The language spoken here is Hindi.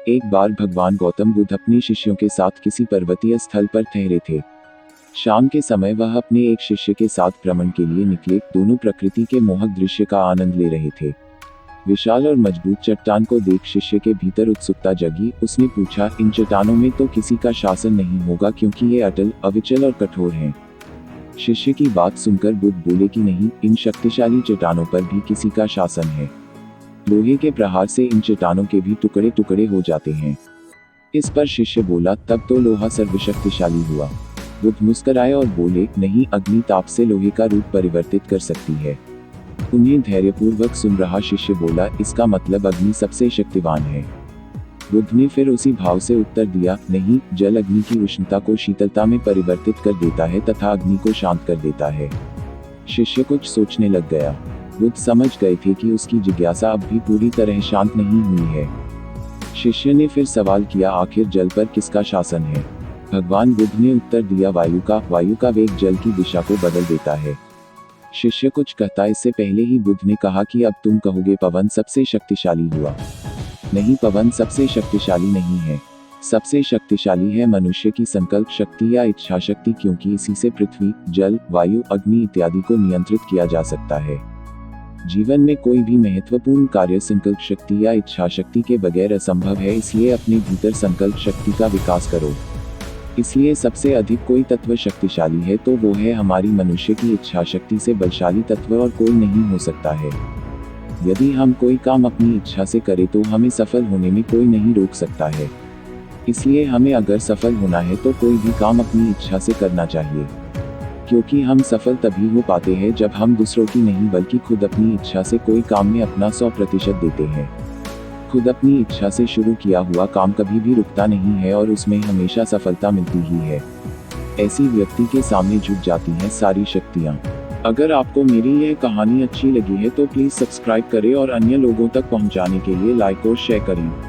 एक बार भगवान गौतम बुद्ध अपने शिष्यों के साथ किसी पर्वतीय स्थल पर ठहरे थे। शाम के समय वह अपने एक शिष्य के साथ भ्रमण के लिए निकले। दोनों प्रकृति के मोहक दृश्य का आनंद ले रहे थे। विशाल और मजबूत चट्टान को देख शिष्य के भीतर उत्सुकता जगी। उसने पूछा, इन चट्टानों में तो किसी का शासन नहीं होगा क्योंकि ये अटल, अविचल और कठोर हैं। शिष्य की बात सुनकर बुद्ध बोले कि नहीं, इन शक्तिशाली चट्टानों पर भी किसी का शासन है। लोहे के प्रहार से इन चट्टानों के भी टुकड़े टुकड़े हो जाते हैं। इस पर शिष्य बोला, तब तो लोहा सर्वशक्तिशाली हुआ। बुद्ध मुस्कुराए और बोले, नहीं, अग्नि ताप से लोहे का रूप परिवर्तित कर सकती है। उन्हें धैर्यपूर्वक सुन रहा शिष्य बोला, इसका मतलब अग्नि सबसे शक्तिवान है। बुद्ध ने फिर उसी भाव से उत्तर दिया, नहीं, जल अग्नि की उष्णता को शीतलता में परिवर्तित कर देता है तथा अग्नि को शांत कर देता है। शिष्य कुछ सोचने लग गया। बुद्ध समझ गए थे कि उसकी जिज्ञासा अब भी पूरी तरह शांत नहीं हुई है। शिष्य ने फिर सवाल किया, आखिर जल पर किसका शासन है? भगवान बुद्ध ने उत्तर दिया, वायु का। वायु का वेग जल की दिशा को बदल देता है। शिष्य कुछ कहता इससे पहले ही बुद्ध ने कहा कि अब तुम कहोगे पवन सबसे शक्तिशाली हुआ। नहीं, पवन सबसे शक्तिशाली नहीं है। सबसे शक्तिशाली है मनुष्य की संकल्प शक्ति या इच्छा शक्ति, क्योंकि इसी से पृथ्वी, जल, वायु, अग्नि इत्यादि को नियंत्रित किया जा सकता है। जीवन में कोई भी महत्वपूर्ण कार्य संकल्प शक्ति या इच्छा शक्ति के बगैर असंभव है, इसलिए अपने भीतर संकल्प शक्ति का विकास करो। इसलिए सबसे अधिक कोई तत्व शक्तिशाली है तो वो है हमारी मनुष्य की इच्छा शक्ति से बलशाली तत्व और कोई नहीं हो सकता है। यदि हम कोई काम अपनी इच्छा से करें तो हमें सफल होने में कोई नहीं रोक सकता है। इसलिए हमें अगर सफल होना है तो कोई भी काम अपनी इच्छा से करना चाहिए, क्योंकि हम सफल तभी हो पाते हैं जब हम दूसरों की नहीं बल्कि खुद अपनी इच्छा से कोई काम में अपना 100% देते हैं। खुद अपनी इच्छा से शुरू किया हुआ काम कभी भी रुकता नहीं है और उसमें हमेशा सफलता मिलती ही है। ऐसी व्यक्ति के सामने झुक जाती हैं सारी शक्तियाँ। अगर आपको मेरी यह कहानी अच्छी लगी है तो प्लीज़ सब्सक्राइब करें और अन्य लोगों तक पहुँचाने के लिए लाइक और शेयर करें।